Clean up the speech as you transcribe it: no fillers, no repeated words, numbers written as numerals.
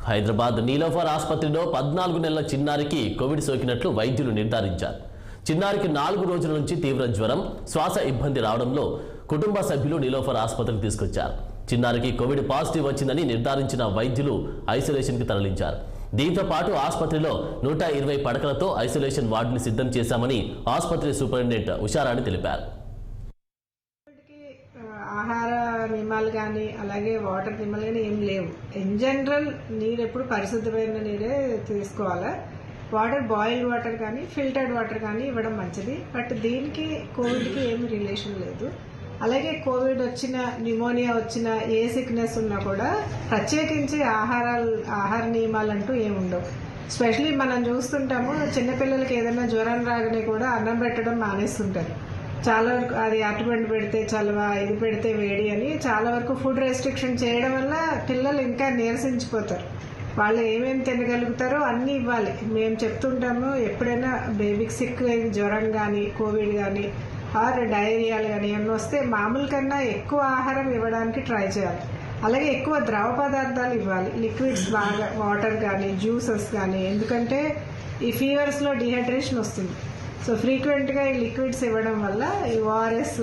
హైదరాబాద్ నీలోఫర్ ఆసుపత్రిలో 14 నెలల చిన్నారికి కోవిడ్ సోకినట్లు వైద్యులు నిర్ధారించారు. చిన్నారికి 4 రోజుల నుంచి తీవ్ర జ్వరం, శ్వాస ఇబ్బంది రావడంలో కుటుంబ సభ్యులు నీలోఫర్ ఆసుపత్రికి తీసుకొచ్చారు. చిన్నారికి కోవిడ్ పాజిటివ్ వచ్చిందని నిర్ధారించిన వైద్యులు ఐసోలేషన్కి తరలించారు. దీంతో పాటు ఆసుపత్రిలో 120 పడకలతో ఐసోలేషన్ వార్డుని సిద్ధం చేశామని ఆసుపత్రి సూపరింటెండెంట్ ఉషారాణి తెలిపారు. ఆహార నియమాలు కానీ అలాగే వాటర్ నియమాలు కానీ ఏం లేవు. ఇన్ జనరల్ నీరు ఎప్పుడు పరిశుద్ధమైన నీరే తీసుకోవాలి. వాటర్ బాయిల్డ్ వాటర్ కానీ ఫిల్టర్డ్ వాటర్ కానీ ఇవ్వడం మంచిది. బట్ దీనికి కోవిడ్కి ఏమి రిలేషన్ లేదు. అలాగే కోవిడ్ వచ్చిన, న్యూమోనియా వచ్చిన, ఏ సిక్నెస్ ఉన్నా కూడా ప్రత్యేకించి ఆహార నియమాలు అంటూ ఏమి ఉండవు. స్పెషలీ మనం చూస్తుంటాము, చిన్నపిల్లలకి ఏదైనా జ్వరం రాగానే కూడా అన్నం పెట్టడం మానేస్తుంటారు. చాలా వరకు అది అటుబండి పెడితే చలవ, ఇది పెడితే వేడి అని చాలా వరకు ఫుడ్ రెస్ట్రిక్షన్ చేయడం వల్ల పిల్లలు ఇంకా నీరసించిపోతారు. వాళ్ళు ఏమేమి తినగలుగుతారో అన్నీ ఇవ్వాలి. మేము చెప్తుంటాము, ఎప్పుడైనా బేబీకి సిక్ అయిన జ్వరం కానీ, కోవిడ్ కానీ, ఆర్ డయేరియాలు కానీ ఏమన్నా వస్తే మామూలు కన్నా ఎక్కువ ఆహారం ఇవ్వడానికి ట్రై చేయాలి. అలాగే ఎక్కువ ద్రవ పదార్థాలు ఇవ్వాలి. లిక్విడ్స్ బాగా, వాటర్ కానీ, జ్యూసెస్ కానీ. ఎందుకంటే ఈ ఫీవర్స్లో డిహైడ్రేషన్ వస్తుంది. సో ఫ్రీక్వెంట్గా ఈ లిక్విడ్స్ ఇవ్వడం వల్ల ఈ ఓఆర్ఎస్,